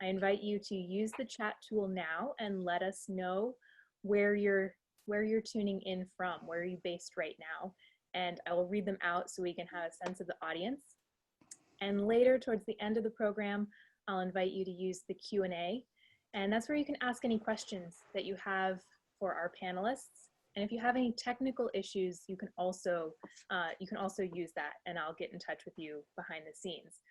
I invite you to use the chat tool now and let us know where you're tuning in from, where are you based right now, and I will read them out so we can have a sense of the audience. And later, towards the end of the program, I'll invite you to use the Q&A, and that's where you can ask any questions that you have for our panelists. And if you have any technical issues, you can also use that, and I'll get in touch with you behind the scenes.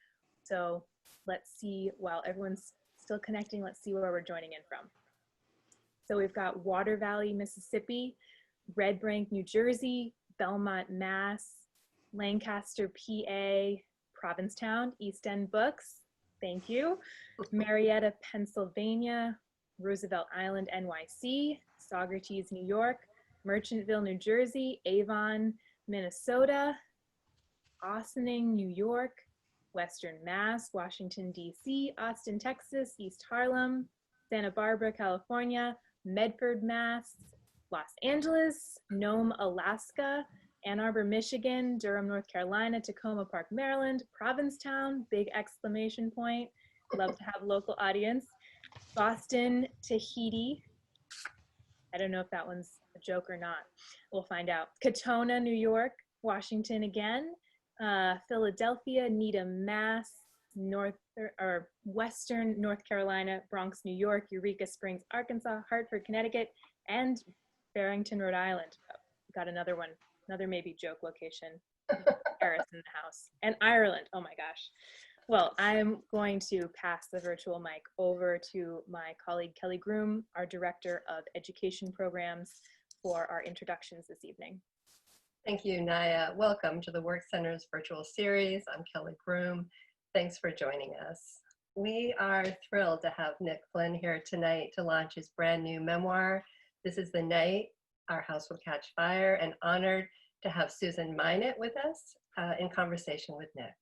So let's see, while everyone's still connecting, let's see where we're joining in from. So we've got Water Valley, Mississippi, Red Bank, New Jersey, Belmont, Mass, Lancaster, PA, Provincetown, East End Books, thank you, Marietta, Pennsylvania, Roosevelt Island, NYC, Saugerties, New York, Merchantville, New Jersey, Avon, Minnesota, Ossining, New York, Western Mass, Washington, D.C., Austin, Texas, East Harlem, Santa Barbara, California, Medford, Mass, Los Angeles, Nome, Alaska, Ann Arbor, Michigan, Durham, North Carolina, Tacoma Park, Maryland, Provincetown, big exclamation point, love to have local audience, Boston, Tahiti, I don't know if that one's a joke or not, we'll find out, Katona, New York, Washington again, Philadelphia, Needham, Mass, Western North Carolina, Bronx, New York, Eureka Springs, Arkansas, Hartford, Connecticut, and Barrington, Rhode Island. Oh, got another one, another maybe joke location, Paris in the house, and Ireland, oh my gosh. Well, I'm going to pass the virtual mic over to my colleague Kelly Groom, our Director of Education Programs, for our introductions this evening. Thank you, Naya. Welcome to the Work Center's virtual series. I'm Kelly Groom. Thanks for joining us. We are thrilled to have Nick Flynn here tonight to launch his brand new memoir, This is the Night Our House Will Catch Fire, and honored to have Susan Minot with us in conversation with Nick.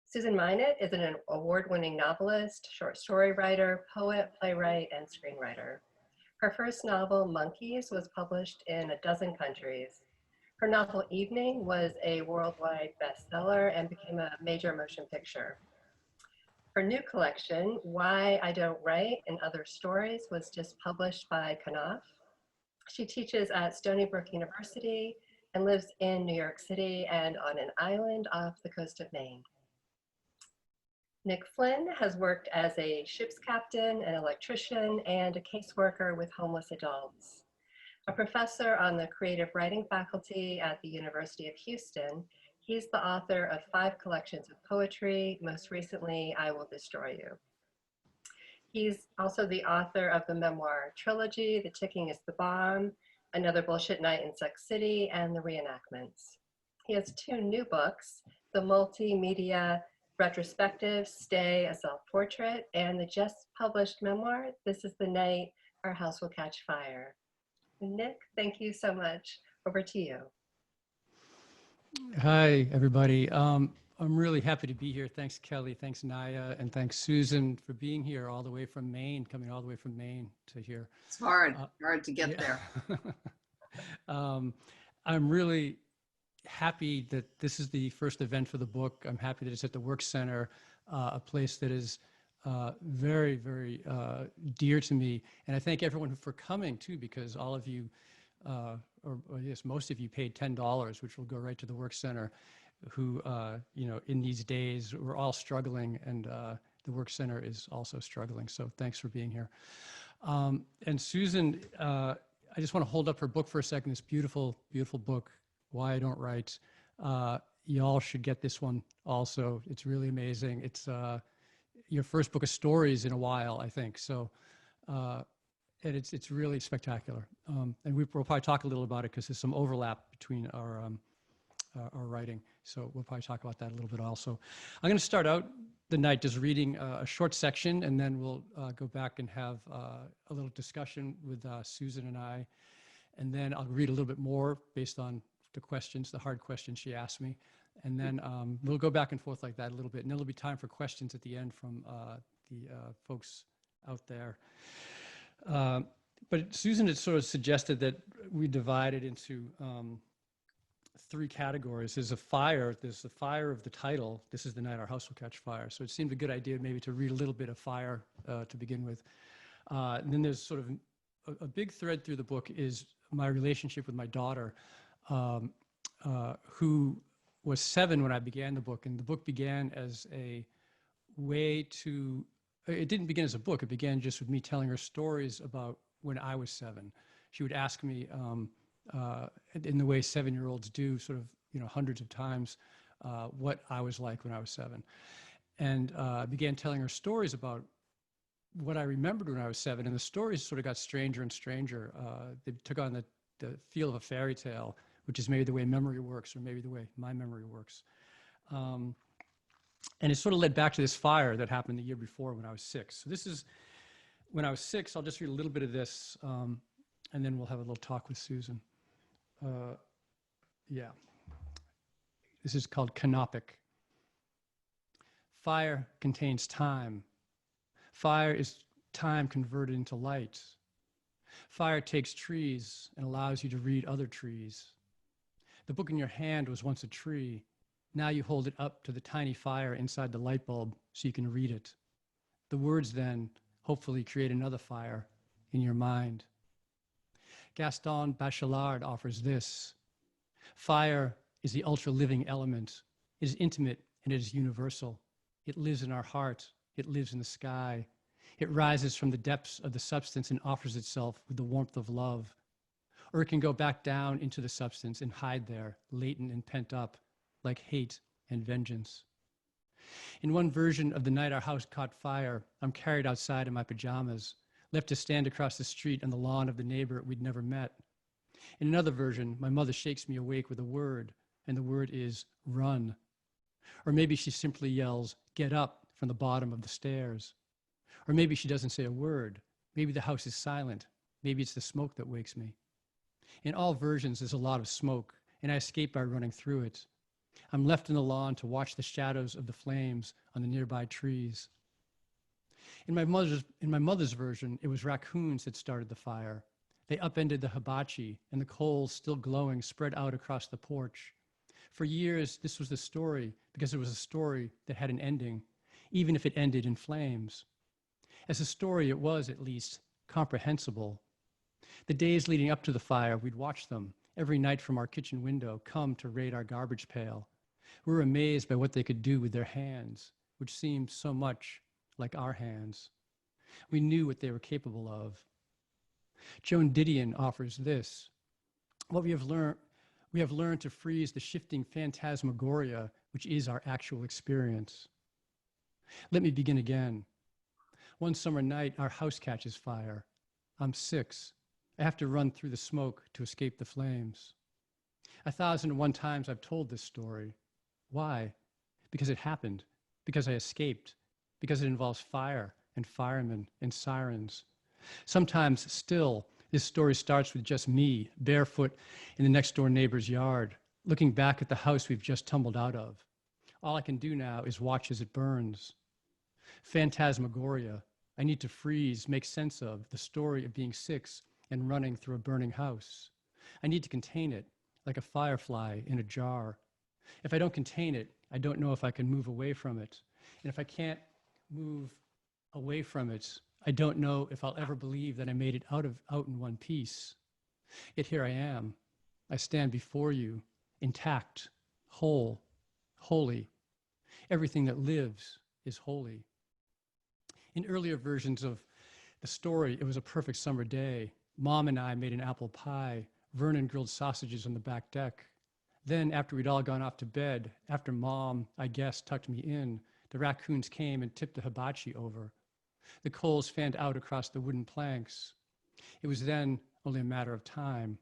Susan Minot is an award-winning novelist, short story writer, poet, playwright, and screenwriter. Her first novel, Monkeys, was published in 12 countries. Her novel, Evening, was a worldwide bestseller and became a major motion picture. Her new collection, Why I Don't Write and Other Stories, was just published by Knopf. She teaches at Stony Brook University and lives in New York City and on an island off the coast of Maine. Nick Flynn has worked as a ship's captain, an electrician, and a caseworker with homeless adults. A professor on the creative writing faculty at the University of Houston, he's the author of 5 collections of poetry, most recently, I Will Destroy You. He's also the author of the memoir trilogy, The Ticking is the Bomb, Another Bullshit Night in Sex City, and The Reenactments. He has 2 new books, the multimedia retrospective, Stay, a Self-Portrait, and the just published memoir, This is the Night Our House Will Catch Fire. Nick, thank you so much. Over to you. Hi, everybody. I'm really happy to be here. Thanks, Kelly. Thanks, Naya. And thanks, Susan, for being here all the way from Maine, coming all the way from Maine to here. It's hard to get there. I'm really happy that this is the first event for the book. I'm happy that it's at the Work Center, a place that is very, very dear to me. And I thank everyone for coming too, because all of you, or yes, most of you paid $10, which will go right to the Work Center, who, you know, in these days, we're all struggling, and the Work Center is also struggling. So thanks for being here. And Susan, I just want to hold up her book for a second, this beautiful, beautiful book, Why I Don't Write. Y'all should get this one also. It's really amazing. It's your first book of stories in a while, I think. So, and it's really spectacular. And we'll probably talk a little about it because there's some overlap between our writing. So we'll probably talk about that a little bit also. I'm going to start out the night just reading a short section, and then we'll go back and have a little discussion with Susan and I. And then I'll read a little bit more based on the questions, the hard questions she asked me. And then we'll go back and forth like that a little bit. And then there'll be time for questions at the end from the folks out there. But Susan had sort of suggested that we divide it into three categories. There's a fire. There's the fire of the title. This is the night our house will catch fire. So it seemed a good idea maybe to read a little bit of fire to begin with. And then there's sort of a big thread through the book is my relationship with my daughter, who was 7 when I began the book. And the book began as a way to, it didn't begin as a book. It began just with me telling her stories about when I was 7. She would ask me, in the way 7-year-olds do, sort of, hundreds of times, what I was like when I was 7. And I began telling her stories about what I remembered when I was 7. And the stories sort of got stranger and stranger. They took on the feel of a fairy tale, which is maybe the way memory works, or maybe the way my memory works. And it sort of led back to this fire that happened the year before when I was 6. So this is when I was 6. I'll just read a little bit of this, and then we'll have a little talk with Susan. Yeah. This is called canopic. Fire contains time. Fire is time converted into light. Fire takes trees and allows you to read other trees. The book in your hand was once a tree. Now you hold it up to the tiny fire inside the light bulb so you can read it. The words then hopefully create another fire in your mind. Gaston Bachelard offers this. Fire is the ultra-living element. It is intimate and it is universal. It lives in our heart. It lives in the sky. It rises from the depths of the substance and offers itself with the warmth of love. Or it can go back down into the substance and hide there, latent and pent up, like hate and vengeance. In one version of the night our house caught fire, I'm carried outside in my pajamas, left to stand across the street on the lawn of the neighbor we'd never met. In another version, my mother shakes me awake with a word, and the word is run. Or maybe she simply yells, get up, from the bottom of the stairs. Or maybe she doesn't say a word. Maybe the house is silent. Maybe it's the smoke that wakes me. In all versions, there's a lot of smoke, and I escape by running through it. I'm left in the lawn to watch the shadows of the flames on the nearby trees. In my mother's version, it was raccoons that started the fire. They upended the hibachi, and the coals, still glowing, spread out across the porch. For years, this was the story, because it was a story that had an ending, even if it ended in flames. As a story, it was, at least, comprehensible. The days leading up to the fire, we'd watch them, every night from our kitchen window, come to raid our garbage pail. We were amazed by what they could do with their hands, which seemed so much like our hands. We knew what they were capable of. Joan Didion offers this. What we have learned to freeze the shifting phantasmagoria, which is our actual experience. Let me begin again. One summer night, our house catches fire. I'm 6. I have to run through the smoke to escape the flames. 1,001 times I've told this story. Why? Because it happened, because I escaped, because it involves fire and firemen and sirens. Sometimes still, this story starts with just me, barefoot in the next door neighbor's yard, looking back at the house we've just tumbled out of. All I can do now is watch as it burns. Phantasmagoria. I need to freeze, make sense of the story of being 6 and running through a burning house. I need to contain it, like a firefly in a jar. If I don't contain it, I don't know if I can move away from it. And if I can't move away from it, I don't know if I'll ever believe that I made it out in one piece. Yet here I am. I stand before you, intact, whole, holy. Everything that lives is holy. In earlier versions of the story, it was a perfect summer day. Mom and I made an apple pie. Vernon grilled sausages on the back deck. Then, after we'd all gone off to bed, after Mom, I guess, tucked me in, the raccoons came and tipped the hibachi over. The coals fanned out across the wooden planks. It was then only a matter of time.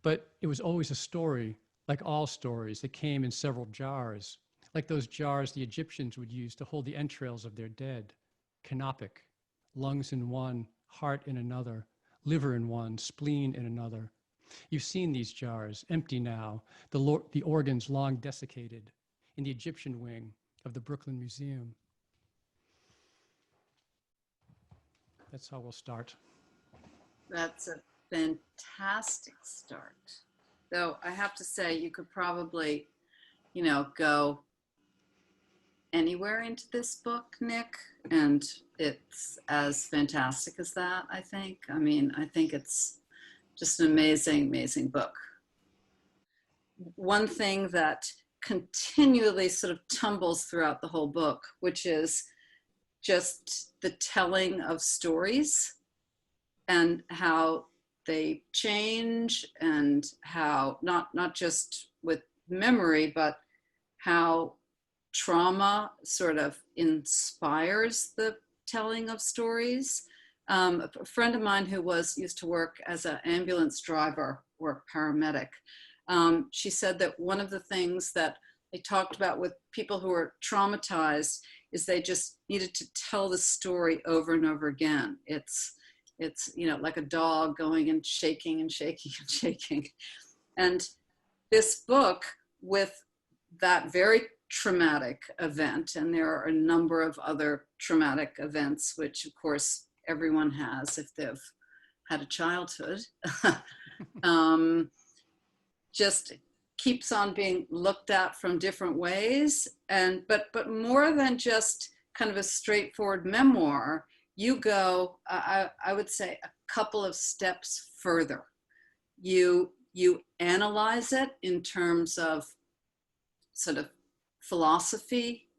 But it was always a story, like all stories, that came in several jars, like those jars the Egyptians would use to hold the entrails of their dead. Canopic, lungs in one, heart in another, liver in one, spleen in another. You've seen these jars, empty now, the organs long desiccated, in the Egyptian wing of the Brooklyn Museum. That's how we'll start. That's a fantastic start. though I have to say you could probably, go anywhere into this book, Nick, and it's as fantastic as that, I think. I mean, I think it's just an amazing, amazing book. One thing that continually sort of tumbles throughout the whole book, which is just the telling of stories and how they change, and how not just with memory, but how trauma sort of inspires the telling of stories. A friend of mine who used to work as an ambulance driver or paramedic, she said that one of the things that they talked about with people who are traumatized is they just needed to tell the story over and over again. It's like a dog going and shaking and shaking and shaking. And this book, with that very traumatic event, and there are a number of other traumatic events, which of course everyone has if they've had a childhood, just keeps on being looked at from different ways. And but more than just kind of a straightforward memoir, you go, I would say, a couple of steps further. You analyze it in terms of sort of philosophy.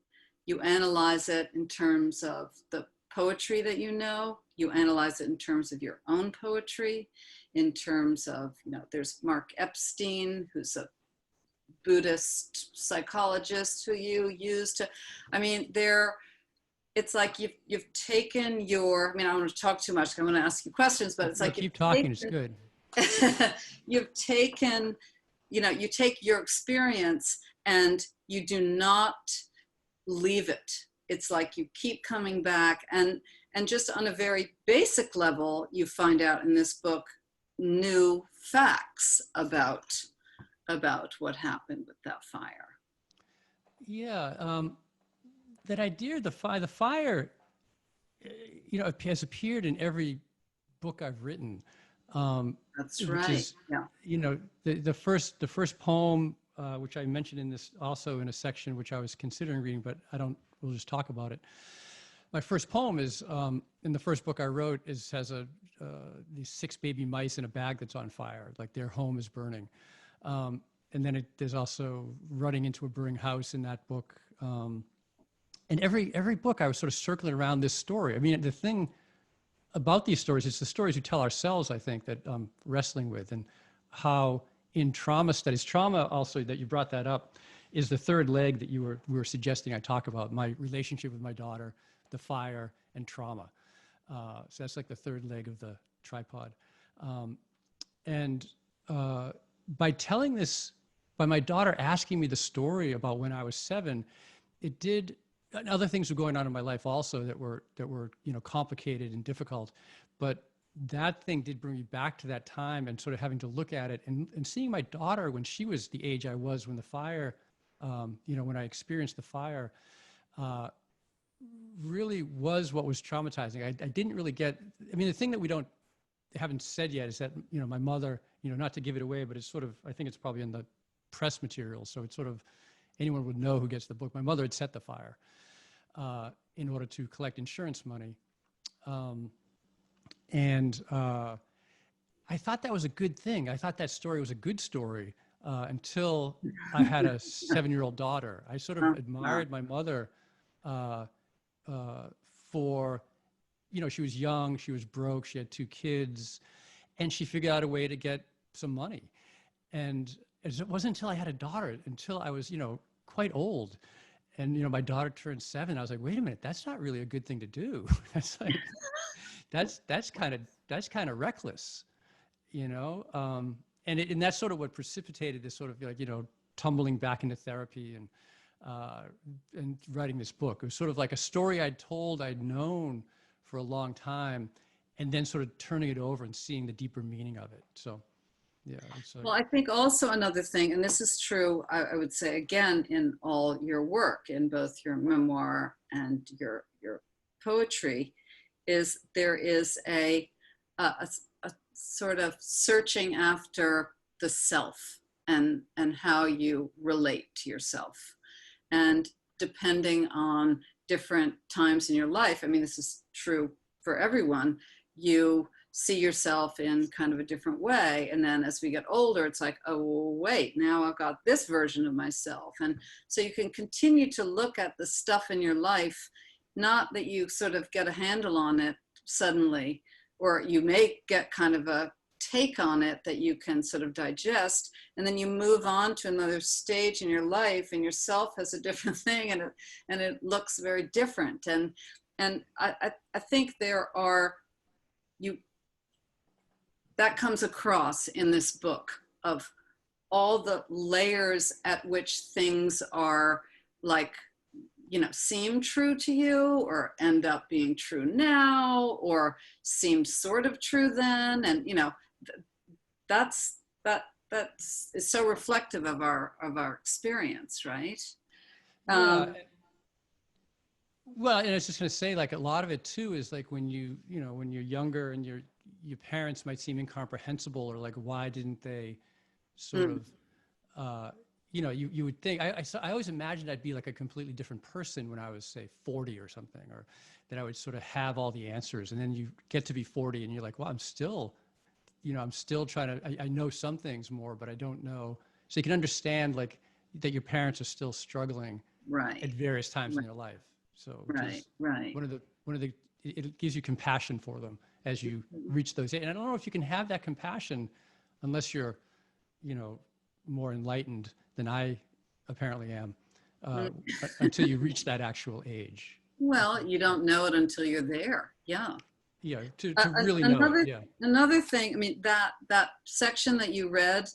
You analyze it in terms of the poetry that you know. You analyze it in terms of your own poetry, in terms of, there's Mark Epstein, who's a Buddhist psychologist who you use to, it's like you've taken your, I don't want to talk too much, I want to ask you questions, but it's like keep talking, it's good. You've taken, you take your experience and you do not leave it. It's like you keep coming back, and just on a very basic level, you find out in this book new facts about what happened with that fire. Yeah, that idea of the fire, has appeared in every book I've written. That's right. Is, yeah. The first poem, which I mentioned in this also in a section which I was considering reading, but we'll just talk about it. My first poem is, in the first book I wrote, has these 6 baby mice in a bag that's on fire, like their home is burning. And then there's also running into a burning house in that book. And every book I was sort of circling around this story. The thing about these stories, it's the stories we tell ourselves, I think, that I'm wrestling with, and how in trauma studies, trauma also, that you brought that up, is the third leg that we were suggesting I talk about, my relationship with my daughter, the fire, and trauma. So that's like the third leg of the tripod. By telling this, by my daughter asking me the story about when I was 7, it did, and other things were going on in my life also that were complicated and difficult, but that thing did bring me back to that time, and sort of having to look at it and seeing my daughter when she was the age I was when the fire, when I experienced the fire, really was what was traumatizing. I didn't really get, the thing that we haven't said yet is that, my mother, not to give it away, but it's sort of, I think it's probably in the press material, so it's sort of, anyone would know who gets the book. My mother had set the fire in order to collect insurance money. I thought that was a good thing. I thought that story was a good story until I had a 7-year-old daughter. I sort of admired my mother for, she was young, she was broke, she had 2 kids, and she figured out a way to get some money. And it wasn't until I had a daughter, until I was, quite old, and my daughter turned 7. I was like, wait a minute, that's not really a good thing to do. That's like, that's kind of reckless, and that's sort of what precipitated this sort of like, tumbling back into therapy and writing this book. It was sort of like a story I'd known for a long time, and then sort of turning it over and seeing the deeper meaning of it. So. Yeah. Well, I think also another thing, and this is true, I would say again, in all your work, in both your memoir and your poetry, is there is a sort of searching after the self and how you relate to yourself. And depending on different times in your life, I mean, this is true for everyone, you see yourself in kind of a different way. And then as we get older, it's like, oh, wait, now I've got this version of myself. And so you can continue to look at the stuff in your life, not that you sort of get a handle on it suddenly, or you may get kind of a take on it that you can sort of digest, and then you move on to another stage in your life, and yourself has a different thing, and it looks very different. And I think there are, that comes across in this book, of all the layers at which things are like, you know, seem true to you, or end up being true now, or seemed sort of true then. And, you know, that's is so reflective of our experience, right? Yeah. Well, and I was just going to say, like, a lot of it too is like when when you're younger and your parents might seem incomprehensible, or like, why didn't they sort of, you would think, I always imagined I'd be like a completely different person when I was, say, 40 or something, or that I would sort of have all the answers. And then you get to be 40 and you're like, well, I'm still trying to, I know some things more, but I don't know. So you can understand like that your parents are still struggling Right. at various times in their life. So Right. one of the, it gives you compassion for them as you reach those. And I don't know if you can have that compassion unless you're, more enlightened than I apparently am, until you reach that actual age. Well, you don't know it until you're there. Yeah. Yeah, to really know it. Yeah. Another thing, I mean, that section that you read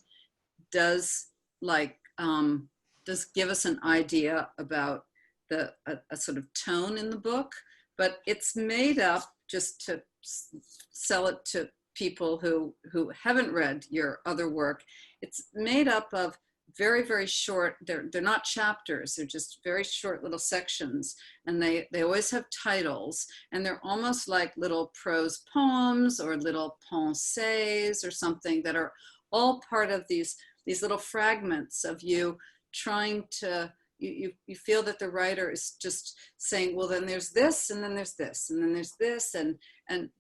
does does give us an idea about a sort of tone in the book, but it's made up, just to sell it to people who haven't read your other work. It's made up of very, very short, they're not chapters, they're just very short little sections, and they always have titles, and they're almost like little prose poems or little pensées or something, that are all part of these little fragments of you trying to, you feel that the writer is just saying, well, then there's this, and then there's this, and then there's this, and and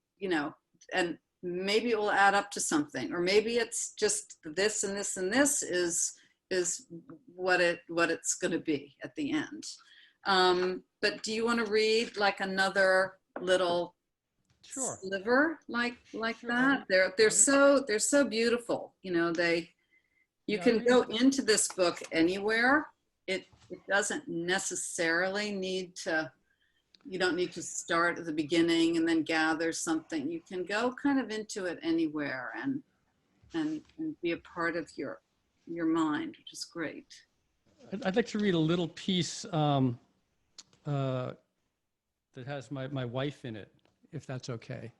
maybe it will add up to something, or maybe it's just this and this and this is what it's going to be at the end. But do you want to read like another little sliver like Sure. that? They're so beautiful. You can go into this book anywhere. It doesn't necessarily need to. You don't need to start at the beginning and then gather something. You can go kind of into it anywhere and be a part of your mind, which is great. I'd like to read a little piece that has my wife in it, if that's okay.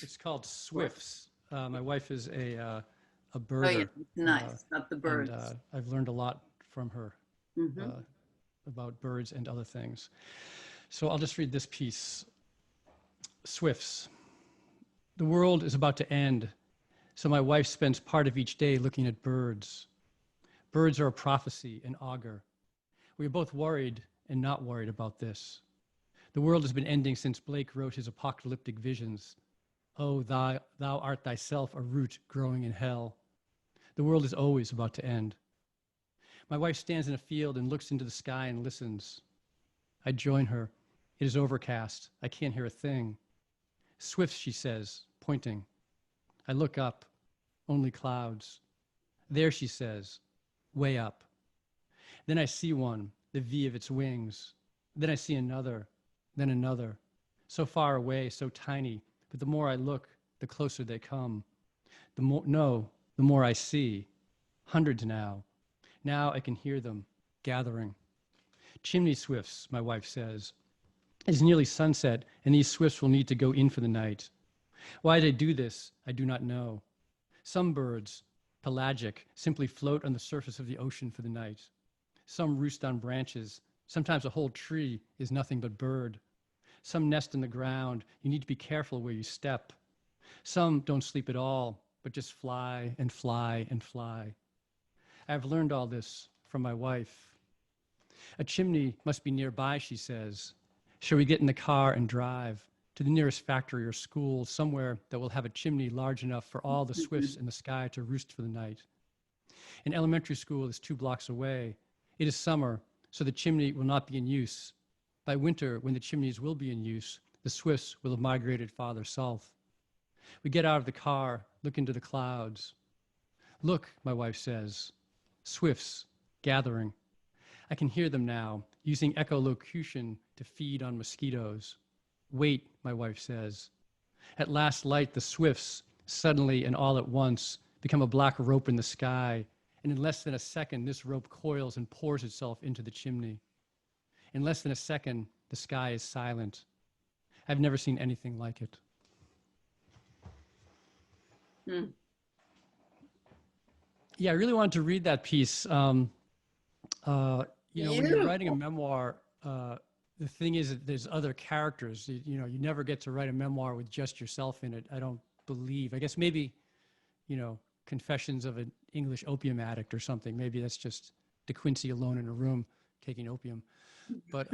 It's called Swifts. My wife is a birder. Oh, yeah, nice. Not the birds. And, I've learned a lot from her about birds and other things. So I'll just read this piece. Swifts. The world is about to end, so my wife spends part of each day looking at birds. Birds are a prophecy, an augur. We are both worried and not worried about this. The world has been ending since Blake wrote his apocalyptic visions. Oh, thou art thyself a root growing in hell. The world is always about to end. My wife stands in a field and looks into the sky and listens. I join her. It is overcast. I can't hear a thing. Swifts, she says, pointing. I look up. Only clouds. There, she says, way up. Then I see one, the V of its wings. Then I see another, then another. So far away, so tiny, but the more I look, the closer they come. The more I see. Hundreds now. Now I can hear them, gathering. Chimney swifts, my wife says. It is nearly sunset, and these swifts will need to go in for the night. Why they do this, I do not know. Some birds, pelagic, simply float on the surface of the ocean for the night. Some roost on branches. Sometimes a whole tree is nothing but bird. Some nest in the ground. You need to be careful where you step. Some don't sleep at all. but just fly and fly and fly. I've learned all this from my wife. A chimney must be nearby, she says. Shall we get in the car and drive to the nearest factory or school, somewhere that will have a chimney large enough for all the swifts in the sky to roost for the night? An elementary school is 2 blocks away. It is summer, so the chimney will not be in use. By winter, when the chimneys will be in use, the swifts will have migrated farther south. We get out of the car, look into the clouds. Look, my wife says, swifts gathering. I can hear them now, using echolocution to feed on mosquitoes. Wait, my wife says. At last light, the swifts, suddenly and all at once, become a black rope in the sky, and in less than a second, this rope coils and pours itself into the chimney. In less than a second, the sky is silent. I've never seen anything like it. Yeah, I really wanted to read that piece. When you're writing a memoir, the thing is that there's other characters. You never get to write a memoir with just yourself in it, I don't believe. I guess maybe, Confessions of an English Opium Addict or something. Maybe that's just De Quincey alone in a room taking opium. But,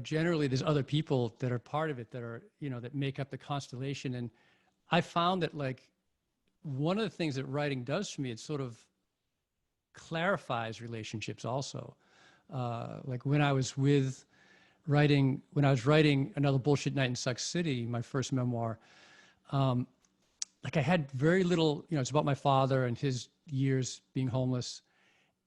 generally there's other people that are part of it that are, that make up the constellation. And I found that, like, one of the things that writing does for me, it sort of clarifies relationships also. Like when I was writing Another Bullshit Night in Suck City, my first memoir, I had very little, it's about my father and his years being homeless.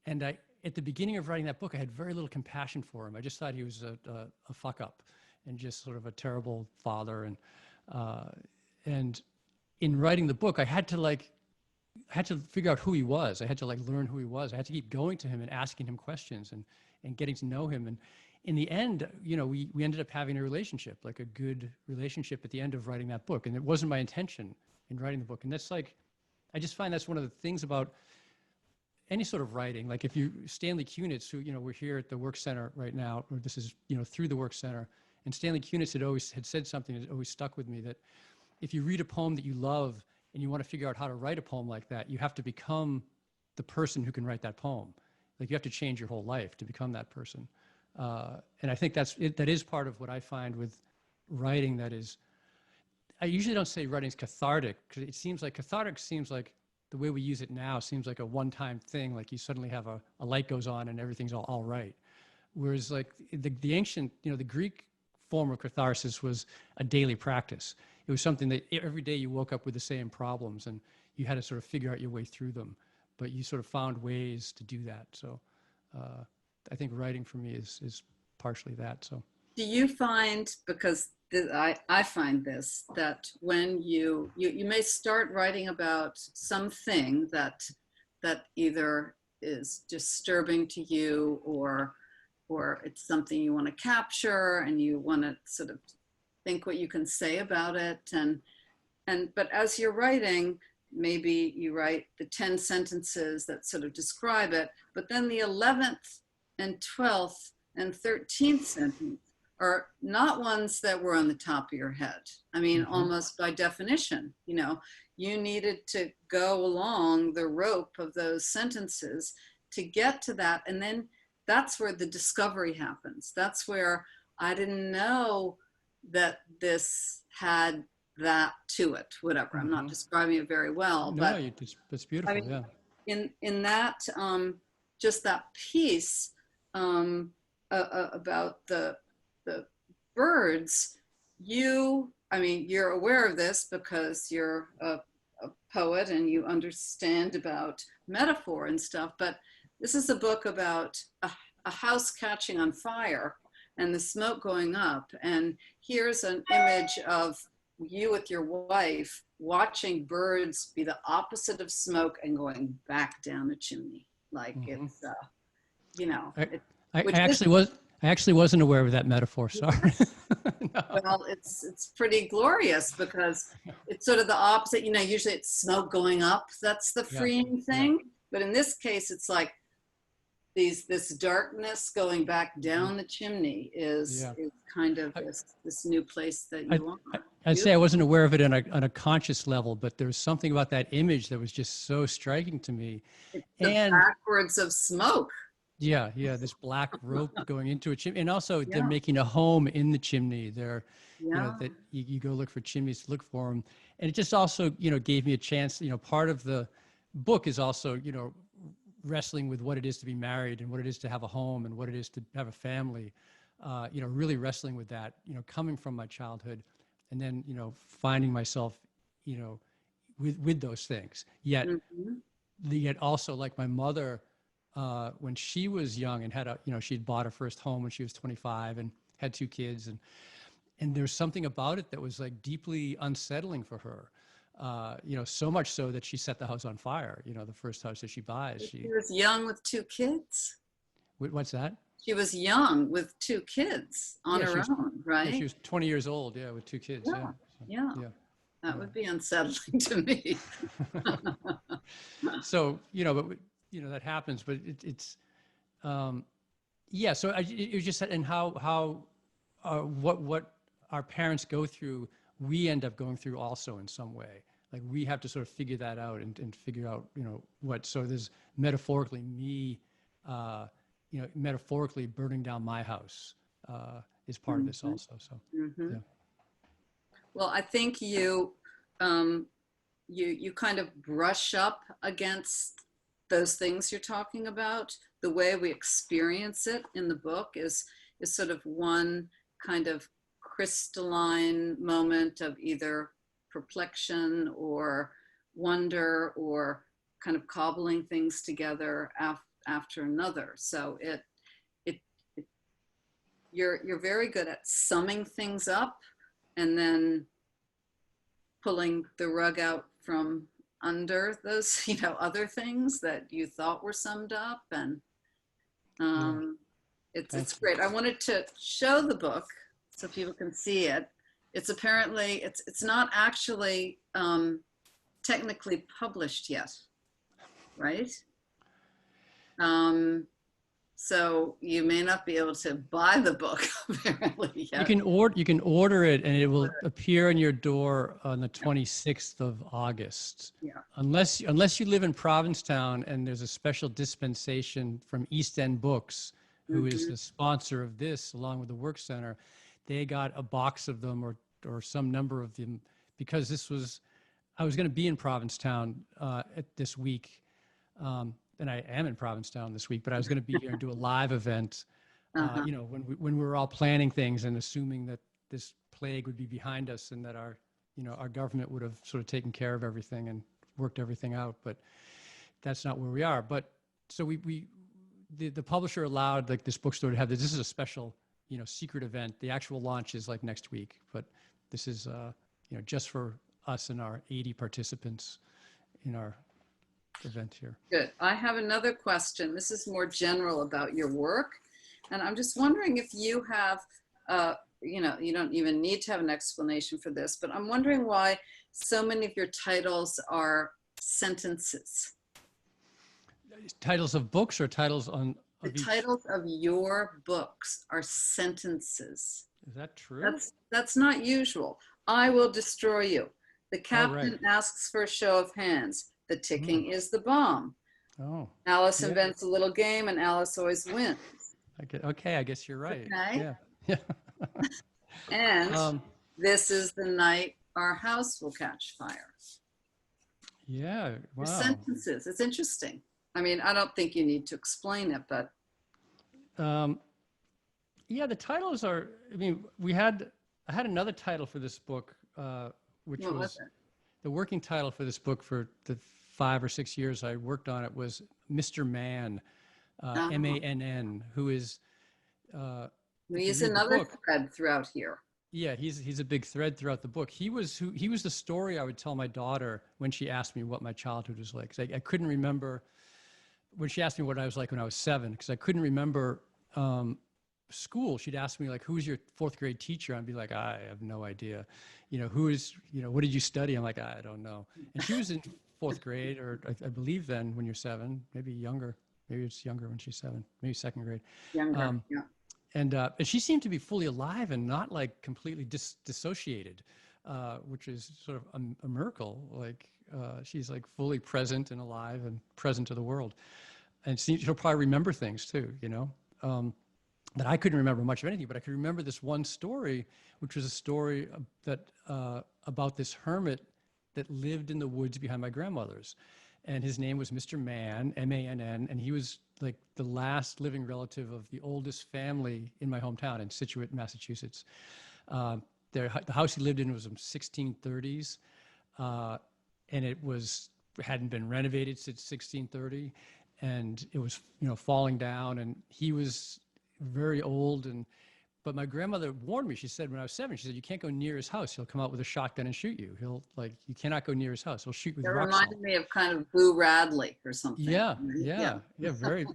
And at the beginning of writing that book, I had very little compassion for him. I just thought he was a fuck up and just sort of a terrible father. And in writing the book, I had to figure out who he was. I had to learn who he was. I had to keep going to him and asking him questions and getting to know him. And in the end, we ended up having a relationship, like a good relationship at the end of writing that book. And it wasn't my intention in writing the book. And that's I just find that's one of the things about any sort of writing. Like if Stanley Kunitz, who, we're here at the Work Center right now, or this is, through the Work Center. And Stanley Kunitz had said something that always stuck with me, that if you read a poem that you love and you want to figure out how to write a poem like that, you have to become the person who can write that poem. Like you have to change your whole life to become that person. And I think that is part of what I find with writing. That is, I usually don't say writing is cathartic, because it seems like cathartic seems like the way we use it now seems like a one-time thing. Like you suddenly have a light goes on and everything's all right. Whereas like the ancient, the Greek form of catharsis was a daily practice. It was something that every day you woke up with the same problems and you had to sort of figure out your way through them, but you sort of found ways to do that. So I think writing for me is partially that. So do you find, because I find this, that when you may start writing about something that either is disturbing to you or it's something you want to capture and you want to sort of think what you can say about it, but as you're writing, maybe you write the 10 sentences that sort of describe it, but then the 11th and 12th and 13th sentence are not ones that were on the top of your head. I mean, almost by definition, you needed to go along the rope of those sentences to get to that. And then that's where the discovery happens. That's where I didn't know that this had that to it, whatever. I'm not describing it very well, no, but it's beautiful. I mean, yeah. In that, just that piece about the birds, you're aware of this because you're a poet and you understand about metaphor and stuff, but this is a book about a house catching on fire and the smoke going up. And here's an image of you with your wife watching birds be the opposite of smoke and going back down a chimney. Like it's, I actually wasn't aware of that metaphor. Sorry. No. Well, it's pretty glorious because it's sort of the opposite. Usually it's smoke going up. That's the freeing thing. Yeah. But in this case, it's like this darkness going back down the chimney is kind of this new place that you are. I'd say I wasn't aware of it on a conscious level, but there was something about that image that was just so striking to me. It's the And backwards of smoke. yeah, this black rope going into a chimney, and also they're Yeah, making a home in the chimney. They're, yeah. that you go look for chimneys to look for them, and it just also, gave me a chance. Part of the book is also, wrestling with what it is to be married and what it is to have a home and what it is to have a family. Really wrestling with that. Coming from my childhood, and then finding myself, with those things. Yet, yet also like my mother. When she was young and had she'd bought her first home when she was 25 and had 2 kids. And there's something about it that was like deeply unsettling for her. So much so that she set the house on fire, the first house that she buys. She was young with 2 kids. What's that? She was young with 2 kids on her own, right? Yeah, she was 20 years old, with 2 kids. Yeah. Yeah. Yeah. That would be unsettling to me. So, but that happens, but it's, so it was just, and how what our parents go through, we end up going through also in some way. Like we have to sort of figure that out and figure out, so there's metaphorically me, metaphorically burning down my house is part of this also. So, yeah. Well, I think you kind of brush up against those things you're talking about. The way we experience it in the book is sort of one kind of crystalline moment of either perplexion or wonder or kind of cobbling things together after another. So you're very good at summing things up and then pulling the rug out from under those, other things that you thought were summed up. And it's great. I wanted to show the book so people can see it. It's apparently, it's not actually technically published yet, right? So you may not be able to buy the book apparently yet. You can order it and it will appear on your door on the 26th of August. Yeah. Unless you live in Provincetown and there's a special dispensation from East End Books, who is the sponsor of this along with the Work Center. They got a box of them or some number of them because I was going to be in Provincetown this week. And I am in Provincetown this week, but I was going to be here and do a live event, when we were all planning things and assuming that this plague would be behind us and that our government would have sort of taken care of everything and worked everything out, but that's not where we are. But so the publisher allowed like this bookstore to have this. This is a special, secret event. The actual launch is like next week, but this is, just for us and our 80 participants in our event here. Good. I have another question. This is more general about your work. And I'm just wondering if you have, you don't even need to have an explanation for this, but I'm wondering why so many of your titles are sentences. Titles of books or titles on? The titles of your books are sentences. Is that true? That's not usual. I will destroy you. The captain asks for a show of hands. The ticking is the bomb. Oh. Alice invents a little game and Alice always wins. Okay, I guess you're right. Okay. Yeah. And this is the night our house will catch fire. Yeah, wow. The sentences. It's interesting. I mean, I don't think you need to explain it, but. The titles are, I had another title for this book, which was the working title for this book for the 5 or 6 years I worked on it was Mr. Mann, M-A-N-N, who is. He's another thread throughout here. Yeah, he's a big thread throughout the book. He was the story I would tell my daughter when she asked me what my childhood was like. 'Cause I couldn't remember when she asked me what I was like when I was 7, because I couldn't remember school. She'd ask me like, "Who's your 4th grade teacher?" I'd be like, "I have no idea." What did you study? I'm like, "I don't know." And she was in 4th grade, or I believe then when you're 7, maybe younger. Maybe it's younger when she's 7, maybe 2nd grade. Younger, yeah. And she seemed to be fully alive and not like completely dissociated. which is sort of a miracle. Like she's like fully present and alive and present to the world. And she'll probably remember things too, you know, that I couldn't remember much of anything, but I could remember this one story, which was a story that about this hermit that lived in the woods behind my grandmother's. And his name was Mr. Mann, M-A-N-N, and he was like the last living relative of the oldest family in my hometown in Situate, Massachusetts. The house he lived in was from 1630s, and it hadn't been renovated since 1630, and it was, you know, falling down, and he was very old. But my grandmother warned me. She said, when I was 7, she said, you can't go near his house. He'll come out with a shotgun and shoot you. You cannot go near his house. He'll shoot with It rock salt. reminded me of kind of Boo Radley or something. Yeah, very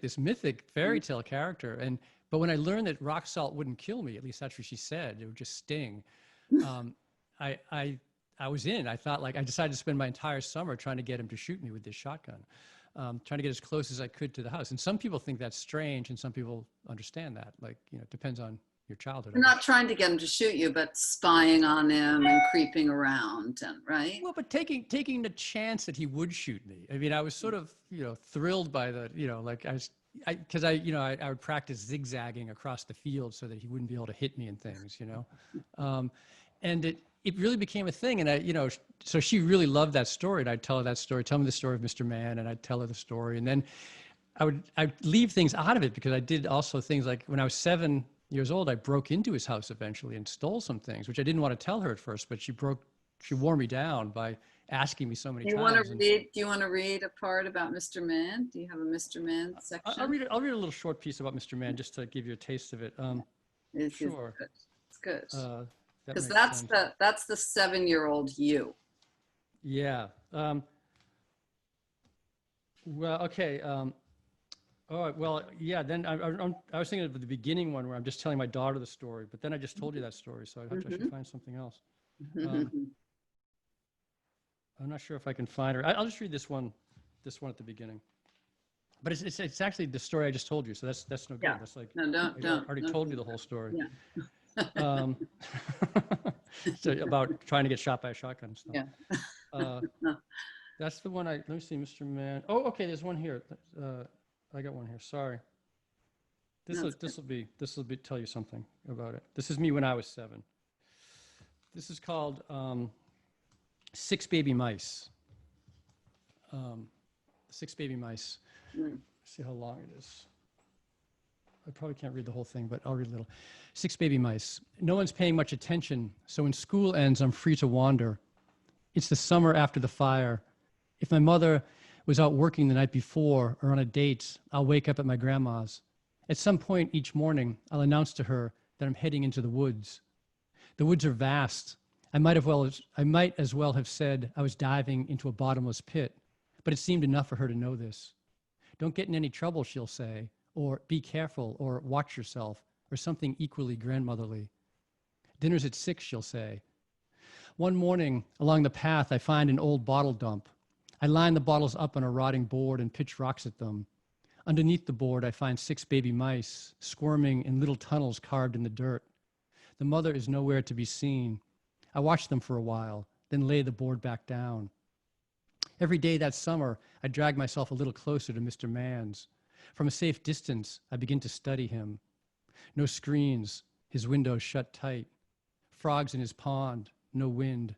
this mythic fairy tale character. But when I learned that rock salt wouldn't kill me, at least that's what she said, it would just sting. I was in. I thought, like, I decided to spend my entire summer trying to get him to shoot me with this shotgun, trying to get as close as I could to the house. And some people think that's strange, and some people understand that. Like, you know, it depends on your childhood. You're not trying to get him to shoot you, but spying on him and creeping around, and right? Well, but taking the chance that he would shoot me. I mean, I was sort of, you know, thrilled by the, you know, like because I would practice zigzagging across the field so that he wouldn't be able to hit me and things, you know. And it really became a thing. And you know, so she really loved that story. And I'd tell her that story, tell me the story of Mr. Mann, and I'd tell her the story. And then I'd leave things out of it, because I did also things like when I was 7 years old, I broke into his house eventually and stole some things, which I didn't want to tell her at first, but she wore me down by asking me so many times. Do you want to read a part about Mr. Mann? Do you have a Mr. Mann section? I'll read a little short piece about Mr. Mann just to give you a taste of it. Sure. It's good. Because that's the 7-year-old you. Yeah. Well, okay. All right. Well, yeah. Then I was thinking of the beginning one where I'm just telling my daughter the story, but then I just told you that story, so I should find something else. I'm not sure if I can find her. I'll just read this one at the beginning. But it's actually the story I just told you, so that's no good. Yeah. That's like, no, don't. I already told you the whole story. Yeah. So about trying to get shot by a shotgun and stuff. Yeah. That's the one let me see, Mr. Mann. Oh, okay, there's one here. I got one here. Sorry. This will be tell you something about it. This is me when I was 7. This is called 6 Baby Mice. 6 Baby Mice. Let's see how long it is. I probably can't read the whole thing, but I'll read a little. 6 baby mice. No one's paying much attention, so when school ends, I'm free to wander. It's the summer after the fire. If my mother was out working the night before or on a date, I'll wake up at my grandma's. At some point each morning, I'll announce to her that I'm heading into the woods. The woods are vast. I might as well have said I was diving into a bottomless pit, but it seemed enough for her to know this. Don't get in any trouble, she'll say, or be careful, or watch yourself, or something equally grandmotherly. Dinner's at 6, she'll say. One morning, along the path, I find an old bottle dump. I line the bottles up on a rotting board and pitch rocks at them. Underneath the board, I find 6 baby mice, squirming in little tunnels carved in the dirt. The mother is nowhere to be seen. I watch them for a while, then lay the board back down. Every day that summer, I drag myself a little closer to Mr. Mann's. From a safe distance, I begin to study him. No screens, his windows shut tight. Frogs in his pond, no wind.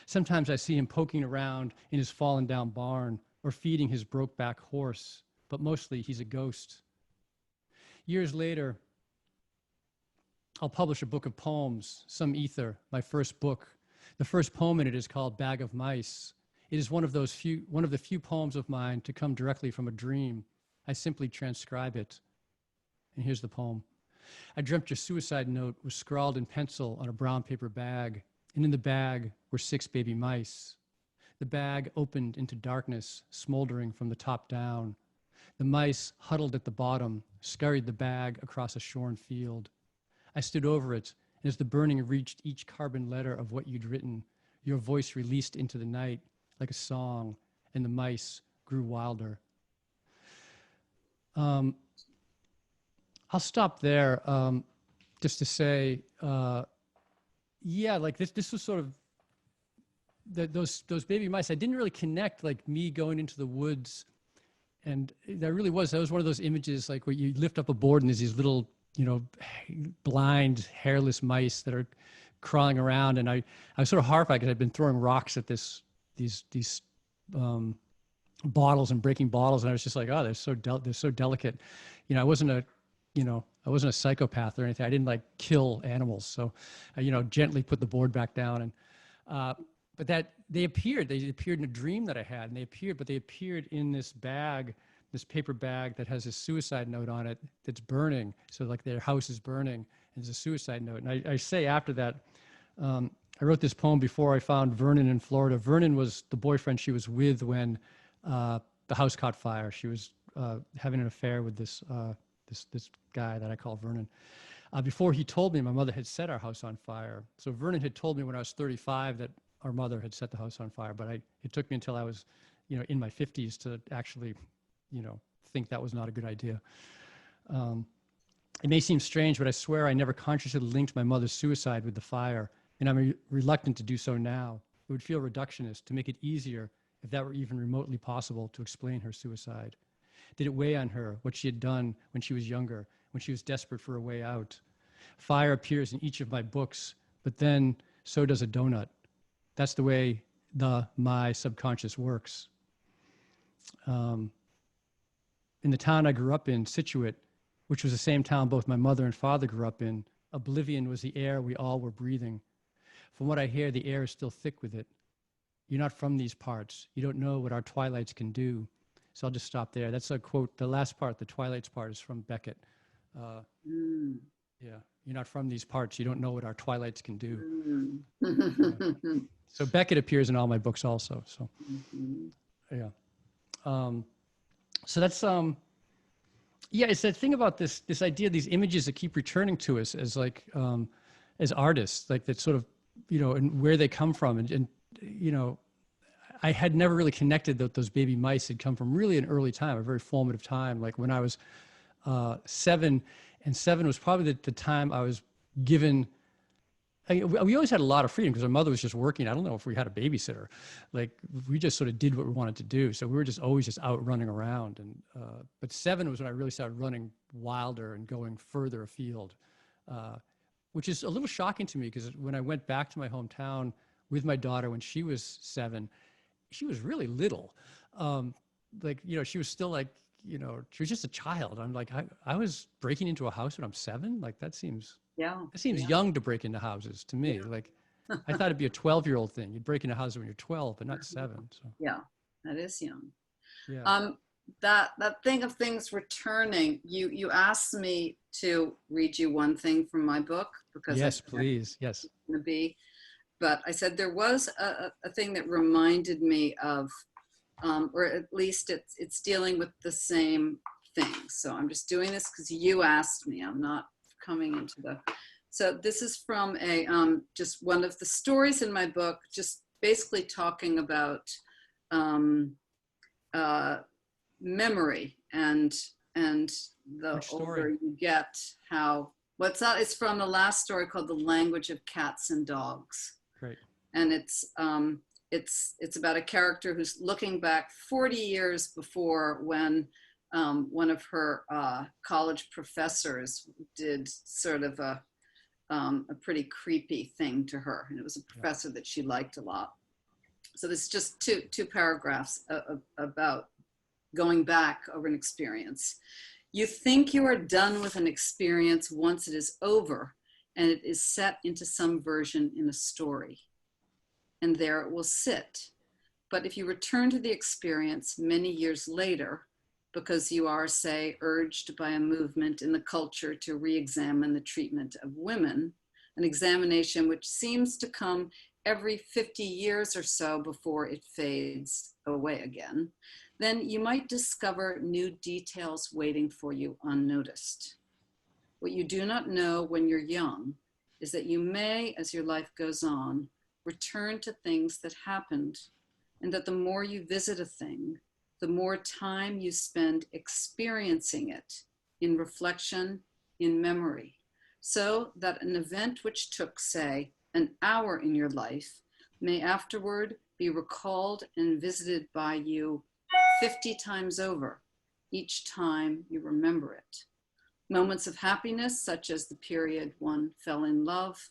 Sometimes I see him poking around in his fallen down barn or feeding his broke back horse, but mostly he's a ghost. Years later, I'll publish a book of poems, Some Ether, my first book. The first poem in it is called Bag of Mice. It is one of the few poems of mine to come directly from a dream. I simply transcribe it. And here's the poem. I dreamt your suicide note was scrawled in pencil on a brown paper bag, and in the bag were 6 baby mice. The bag opened into darkness, smoldering from the top down. The mice, huddled at the bottom, scurried the bag across a shorn field. I stood over it, and as the burning reached each carbon letter of what you'd written, your voice released into the night like a song, and the mice grew wilder. I'll stop there just to say, yeah, like this was sort of those baby mice. I didn't really connect like me going into the woods, and that was one of those images like where you lift up a board and there's these little, you know, blind hairless mice that are crawling around, and I was sort of horrified because I'd been throwing rocks at these bottles and breaking bottles, and I was just like, oh, they're so delicate. You know, I wasn't a psychopath or anything. I didn't like kill animals, so I, you know, gently put the board back down. And but that they appeared in a dream that I had, and they appeared in this bag, this paper bag that has a suicide note on it that's burning. So like their house is burning, and there's a suicide note. And I say after that, I wrote this poem before I found Vernon in Florida. Vernon was the boyfriend she was with when the house caught fire. She was having an affair with this guy that I call Vernon. Before he told me my mother had set our house on fire. So Vernon had told me when I was 35 that our mother had set the house on fire, but it took me until I was, you know, in my 50s to actually, you know, think that was not a good idea. It may seem strange, but I swear I never consciously linked my mother's suicide with the fire, and I'm reluctant to do so now. It would feel reductionist to make it easier, if that were even remotely possible, to explain her suicide. Did it weigh on her, what she had done when she was younger, when she was desperate for a way out? Fire appears in each of my books, but then so does a donut. That's the way my subconscious works. In the town I grew up in, Scituate, which was the same town both my mother and father grew up in, oblivion was the air we all were breathing. From what I hear, the air is still thick with it. You're not from these parts. You don't know what our twilights can do. So I'll just stop there. That's a quote. The last part, the twilights part, is from Beckett. Yeah, you're not from these parts. You don't know what our twilights can do. Yeah. So Beckett appears in all my books also. So yeah. So that's yeah. It's that thing about this idea, these images that keep returning to us as like as artists, like that sort of, you know, and where they come from, and you know, I had never really connected that those baby mice had come from really an early time, a very formative time, like when I was 7, and 7 was probably the time I was given. We always had a lot of freedom because our mother was just working. I don't know if we had a babysitter. Like we just sort of did what we wanted to do. So we were just always just out running around. And but 7 was when I really started running wilder and going further afield, which is a little shocking to me because when I went back to my hometown with my daughter when she was 7, she was really little. Like, you know, she was still like, you know, she was just a child. I'm like, I was breaking into a house when I'm 7. Like that seems young to break into houses to me. Like I thought it'd be a 12-year-old thing. You'd break into a house when you're 12, but not 7. So yeah, that is young. yeah. That thing of things returning, you asked me to read you one thing from my book because yes, please. Yes. It's going to be, but I said there was a thing that reminded me of, or at least it's dealing with the same thing. So I'm just doing this because you asked me. I'm not coming into the. So this is from a just one of the stories in my book, just basically talking about memory and the older you get, how what's that? It's from the last story called The Language of Cats and Dogs. Great. And it's about a character who's looking back 40 years before when one of her college professors did sort of a pretty creepy thing to her, and it was a professor that she liked a lot. So this is just two paragraphs about going back over an experience. You think you are done with an experience once it is over and it is set into some version in a story. And there it will sit. But if you return to the experience many years later, because you are, say, urged by a movement in the culture to re-examine the treatment of women, an examination which seems to come every 50 years or so before it fades away again, then you might discover new details waiting for you unnoticed. What you do not know when you're young is that you may, as your life goes on, return to things that happened, and that the more you visit a thing, the more time you spend experiencing it in reflection, in memory, so that an event which took, say, an hour in your life may afterward be recalled and visited by you 50 times over, each time you remember it. Moments of happiness, such as the period one fell in love,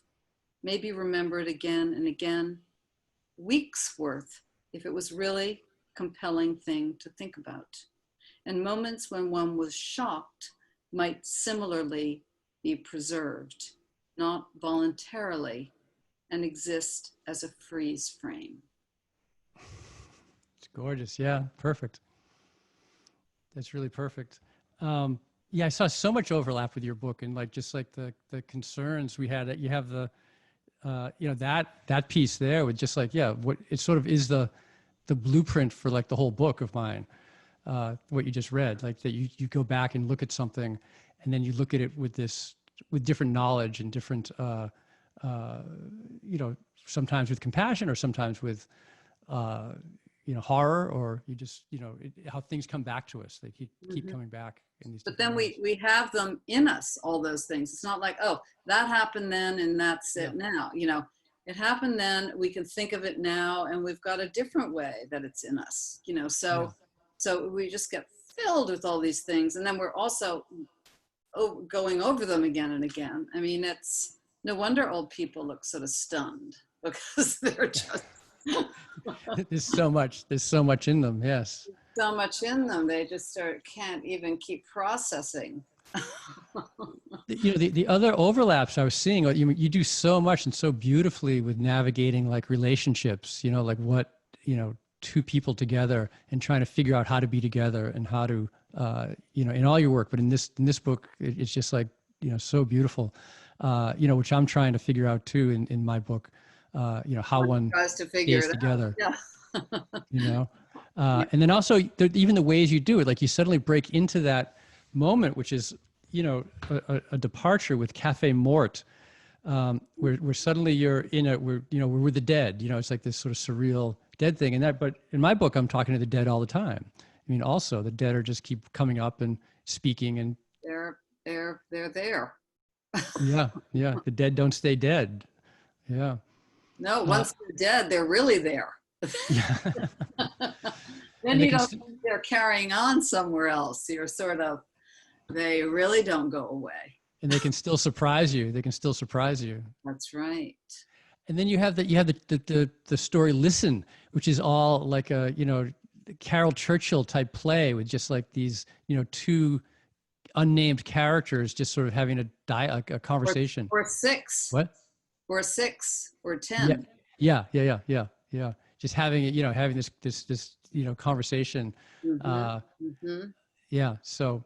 may be remembered again and again, weeks worth, if it was really a compelling thing to think about. And moments when one was shocked might similarly be preserved, not voluntarily, and exist as a freeze frame. It's gorgeous. Yeah, perfect. That's really perfect. Yeah, I saw so much overlap with your book, and like just like the concerns we had. That you have the you know, that piece there with just like, yeah, what it sort of is the blueprint for like the whole book of mine. What you just read, like that you go back and look at something, and then you look at it with different knowledge and different you know, sometimes with compassion or sometimes with you know, horror, or you just, you know, how things come back to us. They keep coming back in these. But then we have them in us, all those things. It's not like, oh, that happened then and that's it now. You know, it happened then, we can think of it now, and we've got a different way that it's in us, you know. So we just get filled with all these things, and then we're also going over them again and again. I mean, it's no wonder old people look sort of stunned, because they're just There's so much in them. Yes. So much in them. They just can't even keep processing. You know, the other overlaps I was seeing, you do so much and so beautifully with navigating like relationships, you know, like what, you know, two people together and trying to figure out how to be together and how to, you know, in all your work, but in this book, it's just like, you know, so beautiful, you know, which I'm trying to figure out too in my book, you know, how one tries to figure stays it together, out. Yeah. you know, and then also even the ways you do it, like you suddenly break into that moment, which is, you know, a departure with Cafe Mort, where suddenly you're in we're with the dead, you know, it's like this sort of surreal dead thing. But in my book, I'm talking to the dead all the time. I mean, also the dead are just keep coming up and speaking, and They're there. yeah. The dead don't stay dead. Yeah. No, once they're dead, they're really there. Yeah. Then you don't think they're carrying on somewhere else. You're sort of, they really don't go away. And they can still surprise you. That's right. And then you have the story Listen, which is all like a, you know, Carol Churchill type play with just like these, you know, two unnamed characters just sort of having a conversation. Or six. What? Or 6 or 10. Yeah. Just having it, you know, having this, you know, conversation. Yeah. So,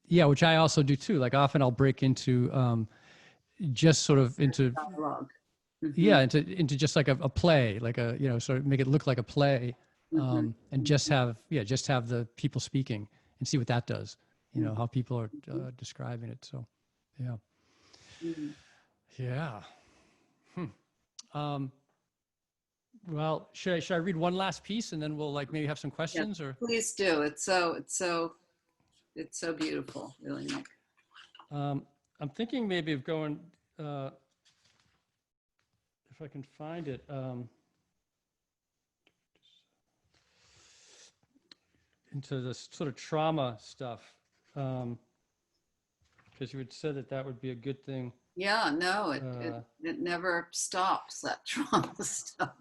yeah, which I also do too. Like often I'll break into, just sort of into dialogue. Yeah, into just like a play, like a, you know, sort of make it look like a play, and just have the people speaking and see what that does. You know, how people are describing it. So, yeah. Yeah. Well, should I read one last piece and then we'll like maybe have some questions? Or please do. It's so beautiful, really, Nick. I'm thinking maybe of going, if I can find it, into this sort of trauma stuff, because you had said that would be a good thing. Yeah, no, it never stops, that trauma stuff.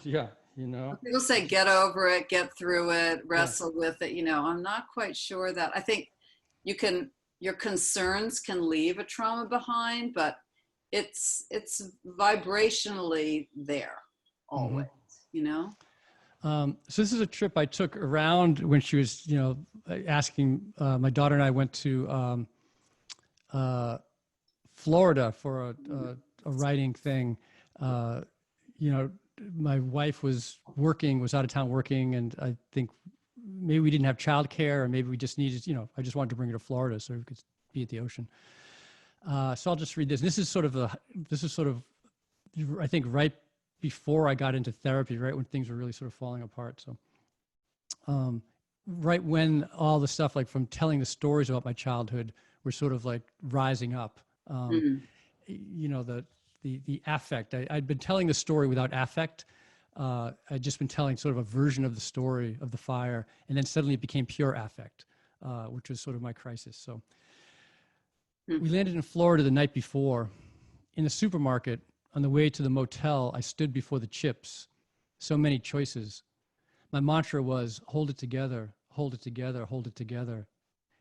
Yeah, you know. People say get over it, get through it, wrestle with it. You know, I'm not quite sure that. I think your concerns can leave a trauma behind, but it's vibrationally there always, you know? So this is a trip I took around when she was, you know, asking, my daughter and I went to Florida for a writing thing. You know, my wife was out of town working, and I think maybe we didn't have childcare, or maybe we just needed, you know, I just wanted to bring her to Florida so we could be at the ocean. So I'll just read this. This is sort of, I think, right before I got into therapy, right when things were really sort of falling apart. So, right when all the stuff like from telling the stories about my childhood were sort of like rising up, you know, the affect. I'd been telling the story without affect. I'd just been telling sort of a version of the story of the fire, and then suddenly it became pure affect, which was sort of my crisis. So we landed in Florida the night before. In the supermarket, on the way to the motel, I stood before the chips. So many choices. My mantra was, hold it together, hold it together, hold it together.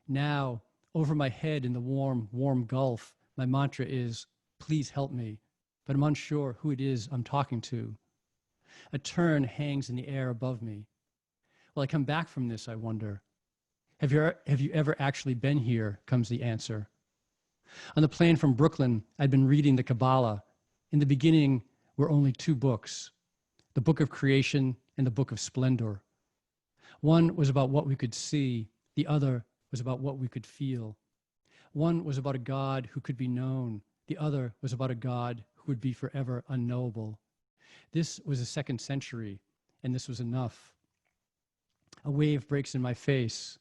Now, over my head in the warm, warm Gulf, my mantra is, please help me, but I'm unsure who it is I'm talking to. A tern hangs in the air above me. Will I come back from this, I wonder? Have you ever actually been here, comes the answer. On the plane from Brooklyn, I'd been reading the Kabbalah. In the beginning were only two books, the Book of Creation and the Book of Splendor. One was about what we could see, the other was about what we could feel. One was about a God who could be known, the other was about a God who would be forever unknowable. This was the 2nd century, and this was enough. A wave breaks in my face.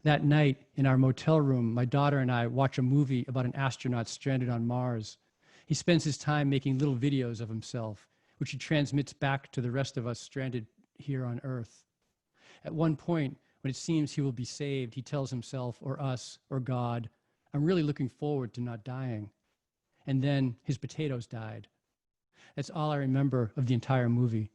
That night, in our motel room, my daughter and I watch a movie about an astronaut stranded on Mars. He spends his time making little videos of himself, which he transmits back to the rest of us stranded here on Earth. At one point, when it seems he will be saved, he tells himself, or us, or God, I'm really looking forward to not dying. And then his potatoes died. That's all I remember of the entire movie.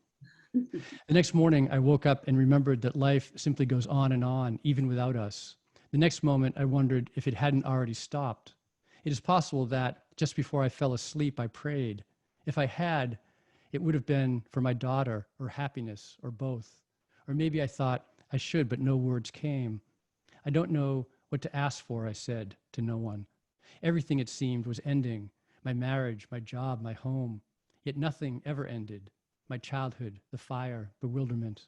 The next morning, I woke up and remembered that life simply goes on, even without us. The next moment, I wondered if it hadn't already stopped. It is possible that, just before I fell asleep, I prayed. If I had, it would have been for my daughter, or happiness, or both. Or maybe I thought I should, but no words came. I don't know what to ask for, I said, to no one. Everything, it seemed, was ending. My marriage, my job, my home. Yet nothing ever ended. My childhood, the fire, bewilderment.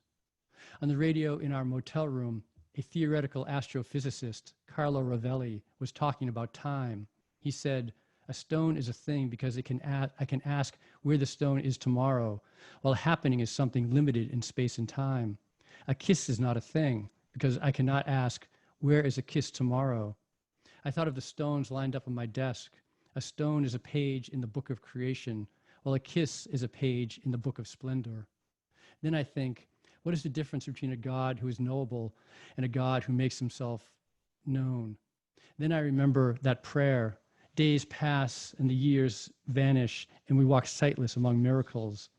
On the radio in our motel room, a theoretical astrophysicist, Carlo Rovelli, was talking about time. He said, a stone is a thing because I can ask where the stone is tomorrow, while happening is something limited in space and time. A kiss is not a thing because I cannot ask, where is a kiss tomorrow? I thought of the stones lined up on my desk. A stone is a page in the Book of Creation, while a kiss is a page in the Book of Splendor. Then I think, what is the difference between a God who is knowable and a God who makes himself known? Then I remember that prayer. Days pass and the years vanish, and we walk sightless among miracles.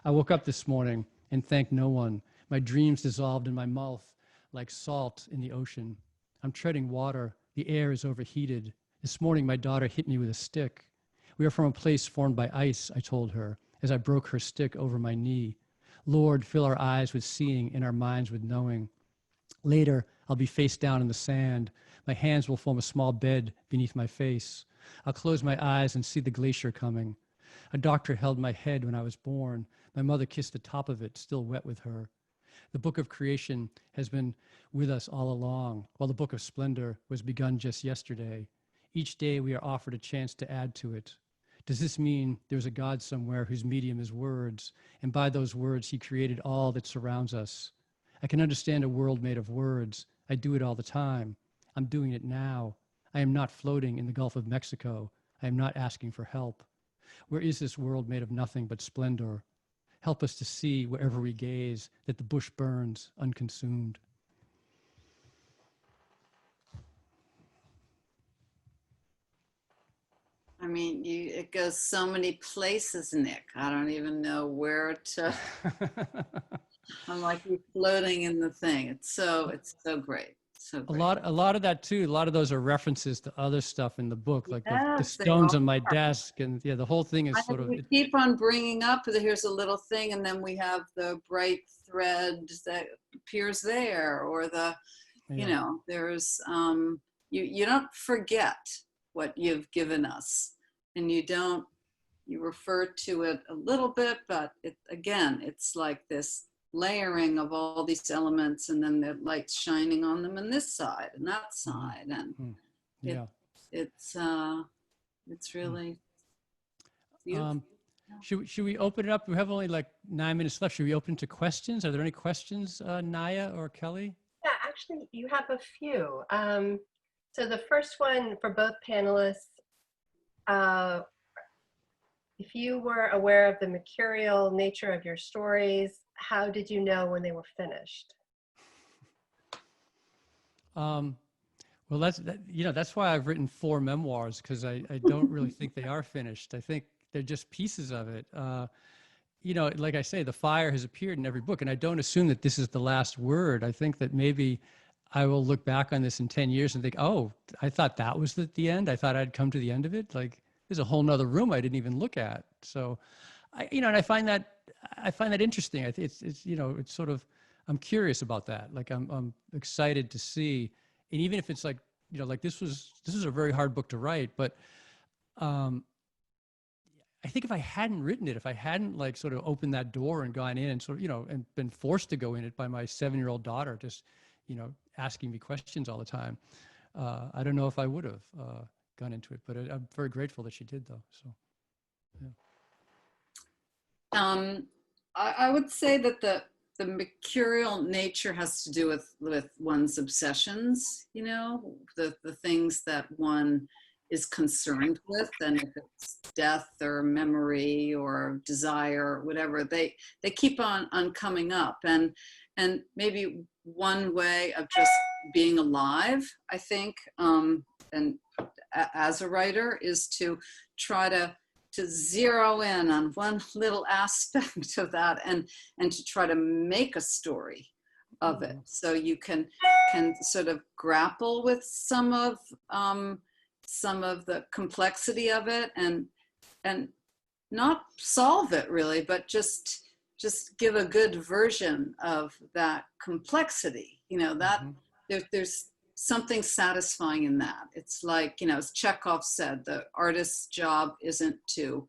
I woke up this morning and thanked no one. My dreams dissolved in my mouth like salt in the ocean. I'm treading water. The air is overheated. This morning, my daughter hit me with a stick. We are from a place formed by ice, I told her, as I broke her stick over my knee. Lord, fill our eyes with seeing and our minds with knowing. Later, I'll be face down in the sand. My hands will form a small bed beneath my face. I'll close my eyes and see the glacier coming. A doctor held my head when I was born. My mother kissed the top of it, still wet with her. The Book of Creation has been with us all along, while the Book of Splendor was begun just yesterday. Each day we are offered a chance to add to it. Does this mean there's a God somewhere whose medium is words, and by those words he created all that surrounds us? I can understand a world made of words. I do it all the time. I'm doing it now. I am not floating in the Gulf of Mexico. I am not asking for help. Where is this world made of nothing but splendor? Help us to see wherever we gaze that the bush burns unconsumed. I mean, it goes so many places, Nick. I don't even know where to. I'm like you're floating in the thing. It's so great. So great. A lot of that too. A lot of those are references to other stuff in the book, like the Yes, they stones are. on my desk, and yeah, the whole thing is sort of. We keep on bringing up. Here's a little thing, and then we have the bright thread that appears there, or the, you know, there's you don't forget what you've given us, and you refer to it a little bit, but again, it's like this layering of all these elements, and then the light's shining on them on this side and that side, and it's really beautiful. Should we open it up? We have only like 9 minutes left. Should we open to questions? Are there any questions, Naya or Kelly? Yeah, actually, you have a few. So the first one for both panelists, If you were aware of the mercurial nature of your stories, how did you know when they were finished? Well, that's why I've written 4 memoirs, because I don't really think they are finished. I think they're just pieces of it. Like I say, the fire has appeared in every book, and I don't assume that this is the last word. I think that maybe I will look back on this in 10 years and think, oh, I thought that was the end. I thought I'd come to the end of it. Like, there's a whole nother room I didn't even look at. So, and I find that interesting. It's sort of, I'm curious about that. Like, I'm excited to see, and even if it's like, like this was a very hard book to write, but I think if I hadn't written it, if I hadn't like sort of opened that door and gone in and sort of, and been forced to go in it by my 7-year-old daughter, just, asking me questions all the time, I don't know if I would have gone into it, but I'm very grateful that she did, though. So, yeah. I would say that the mercurial nature has to do with one's obsessions, the things that one is concerned with, and if it's death or memory or desire or whatever, they keep on coming up, and maybe one way of just being alive, I think, and as a writer, is to try to zero in on one little aspect of that and to try to make a story of it, so you can sort of grapple with some of the complexity of it, and not solve it really, but just give a good version of that complexity. That there's something satisfying in that. It's like, as Chekhov said, the artist's job isn't to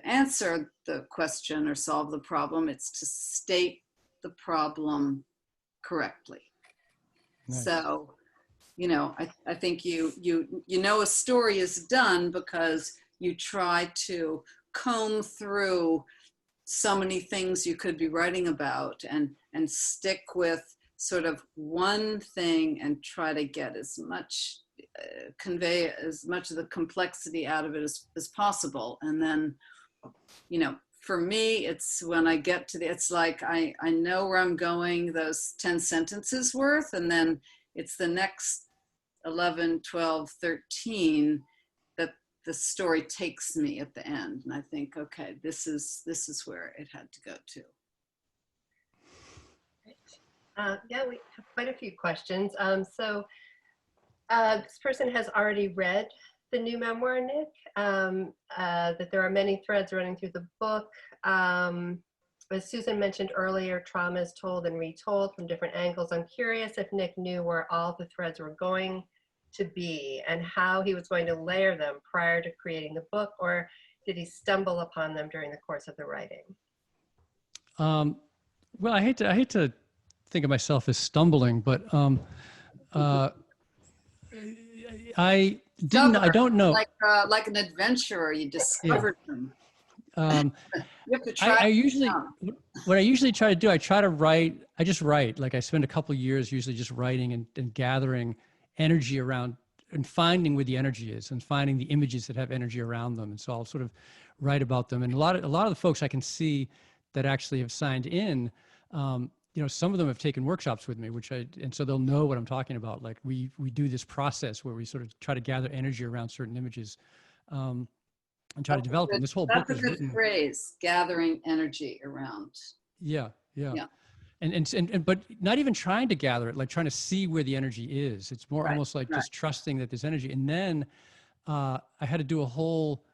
answer the question or solve the problem, it's to state the problem correctly. Nice. So, I think a story is done because you try to comb through so many things you could be writing about and stick with sort of one thing and try to get as much, convey as much of the complexity out of it as possible. And then, for me, it's when I get to it's like I know where I'm going, those 10 sentences worth, and then it's the next 11, 12, 13 that the story takes me at the end. And I think, okay, this is where it had to go to. Yeah, we have quite a few questions. So this person has already read the new memoir, Nick, that there are many threads running through the book. As Susan mentioned earlier, trauma is told and retold from different angles. I'm curious if Nick knew where all the threads were going to be and how he was going to layer them prior to creating the book, or did he stumble upon them during the course of the writing? Well, I hate to think of myself as stumbling, but I don't know. Like an adventurer, you discovered them. You have to try. What I usually try to do, I just write. Like, I spend a couple of years usually just writing and gathering energy around and finding where the energy is and finding the images that have energy around them. And so I'll sort of write about them. And a lot of the folks I can see that actually have signed in, some of them have taken workshops with me, and so they'll know what I'm talking about. Like, we do this process where we sort of try to gather energy around certain images, and try to develop them. This whole book is written. That's a good phrase, gathering energy around. Yeah. And but not even trying to gather it, like trying to see where the energy is. It's more almost like just trusting that there's energy. And then I had to do a whole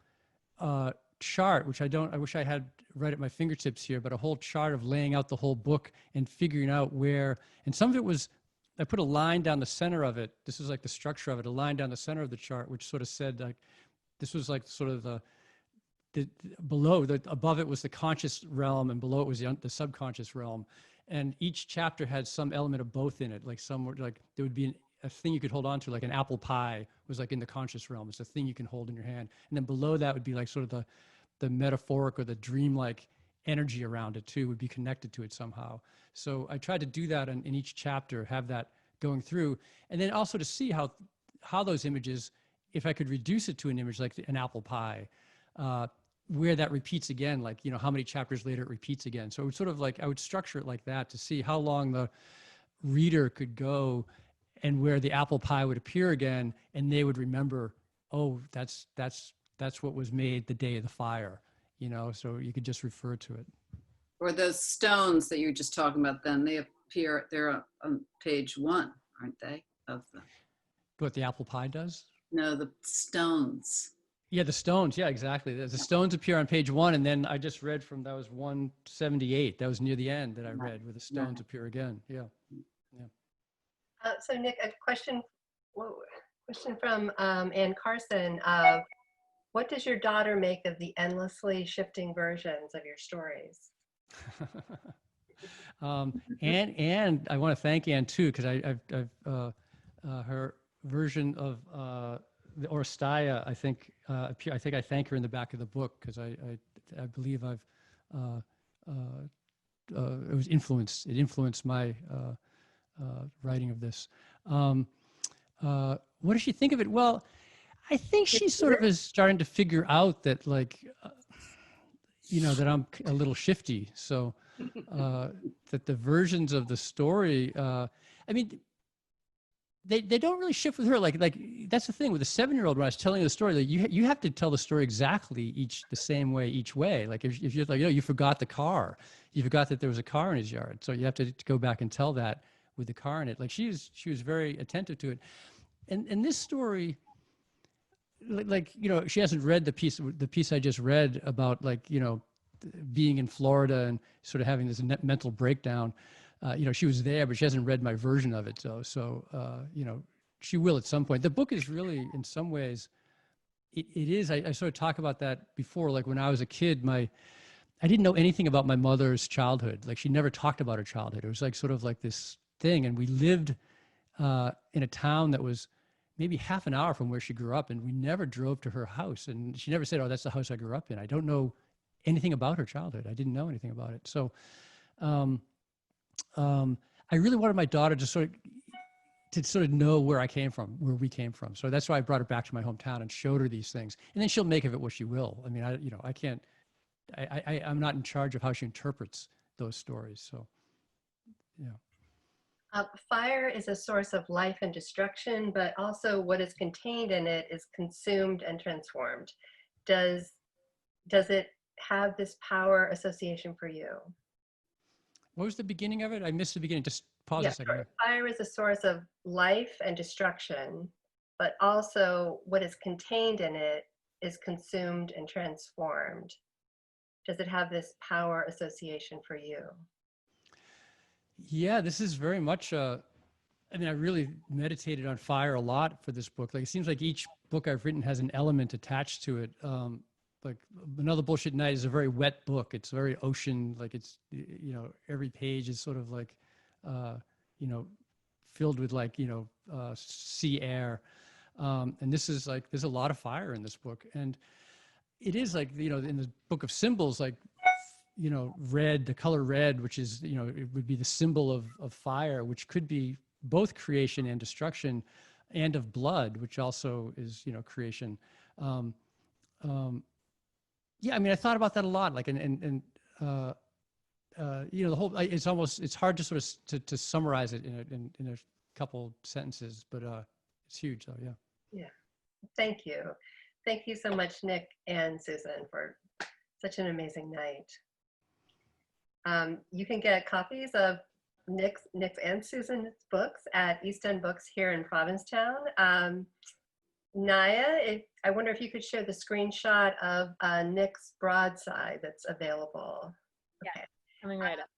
chart, which I wish I had right at my fingertips here, but a whole chart of laying out the whole book and figuring out where, and some of it was, I put a line down the center of it. This is like the structure of it, a line down the center of the chart, which sort of said, like, this was like sort of above it was the conscious realm, and below it was the subconscious realm. And each chapter had some element of both in it. Like, like there would be a thing you could hold on to, like an apple pie was like in the conscious realm. It's a thing you can hold in your hand. And then below that would be like sort of the metaphoric or the dreamlike energy around it too, would be connected to it somehow. So I tried to do that in each chapter, have that going through. And then also to see how those images, if I could reduce it to an image like an apple pie, where that repeats again, like, you know, how many chapters later it repeats again. So it would sort of like, I would structure it like that to see how long the reader could go and where the apple pie would appear again, and they would remember, oh, that's what was made the day of the fire, you know, so you could just refer to it. Or those stones that you were just talking about, then they appear, they're on page 1, aren't they? Of the, What the apple pie does? no, the stones. Yeah, the stones. Yeah, exactly. The stones appear on page 1, and then I just read from, that was 178. That was near the end that I read, where the stones appear again. Yeah. So Nick, a question from Ann Carson. What does your daughter make of the endlessly shifting versions of your stories? And I want to thank Anne too, because I've her version of the Oresteia, I think I thank her in the back of the book, because I believe I've it was influenced. It influenced my writing of this. What does she think of it? Well, I think she sort of is starting to figure out that, like, you know, that I'm a little shifty. So that the versions of the story, I mean, they don't really shift with her. Like that's the thing with the 7-year-old. When I was telling the story, like you have to tell the story exactly the same way each way. Like if you're like, you know, you forgot the car, you forgot that there was a car in his yard, so you have to go back and tell that with the car in it. Like she was very attentive to it, and this story, like you know, she hasn't read the piece I just read about, like, you know, being in Florida and sort of having this mental breakdown. You know, she was there, but she hasn't read my version of it. So you know, she will at some point. The book is really, in some ways, it is. I sort of talk about that before. Like when I was a kid, I didn't know anything about my mother's childhood. Like she never talked about her childhood. It was like sort of like this thing. And we lived in a town that was maybe half an hour from where she grew up, and we never drove to her house. And she never said, "Oh, that's the house I grew up in." I don't know anything about her childhood. I didn't know anything about it. So I really wanted my daughter to sort of know where I came from, where we came from. So that's why I brought her back to my hometown and showed her these things. And then she'll make of it what she will. I mean, I can't, I'm not in charge of how she interprets those stories. So, yeah. Fire is a source of life and destruction, but also what is contained in it is consumed and transformed. Does it have this power association for you? What was the beginning of it? I missed the beginning. Just pause a second. Sure. Fire is a source of life and destruction, but also what is contained in it is consumed and transformed. Does it have this power association for you? Yeah, this is very much, I mean, I really meditated on fire a lot for this book. Like, it seems like each book I've written has an element attached to it. Like Another Bullshit Night is a very wet book. It's very ocean, like it's, you know, every page is sort of like, you know, filled with like, you know, sea air. And this is like, there's a lot of fire in this book. And it is like, you know, in the Book of Symbols, like, you know, red, the color red, which is, you know, it would be the symbol of fire, which could be both creation and destruction, and of blood, which also is, you know, creation. Yeah, I mean, I thought about that a lot, like, you know, the whole, it's hard to sort of to summarize it in a couple sentences, but it's huge though, yeah. Yeah, thank you. Thank you so much, Nick and Susan, for such an amazing night. You can get copies of Nick's and Susan's books at East End Books here in Provincetown. Naya, I wonder if you could share the screenshot of Nick's broadside that's available. Yeah, okay. Coming right up.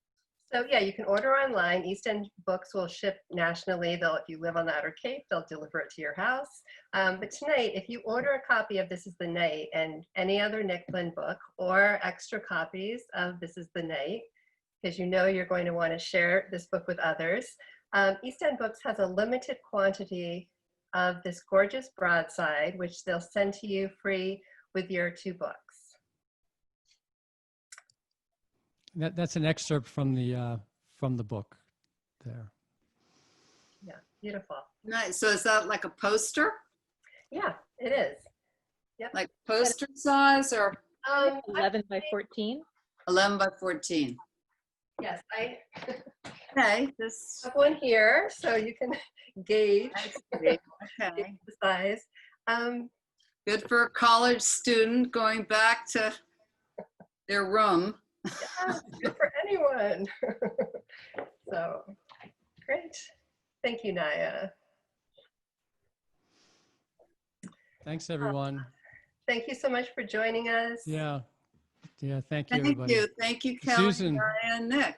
So yeah, you can order online. East End Books will ship nationally. If you live on the Outer Cape, they'll deliver it to your house. But tonight, if you order a copy of This Is the Night and any other Nick Flynn book, or extra copies of This Is the Night, because you know you're going to want to share this book with others, East End Books has a limited quantity of this gorgeous broadside, which they'll send to you free with your 2 books. That's an excerpt from the book there. Yeah, beautiful. Nice. So is that like a poster? Yeah, it is. Yep. Like poster size, or? I 11 by 14. 11 by 14. Yes, I Okay, this. have one here, so you can gauge Okay. the size. Good for a college student going back to their room. Yeah, good for anyone. So, great. Thank you, Naya. Thanks, everyone. Thank you so much for joining us. Yeah. Yeah. Thank you, Thank everybody. you. Thank you, Kelly, Susan. Naya, and Nick.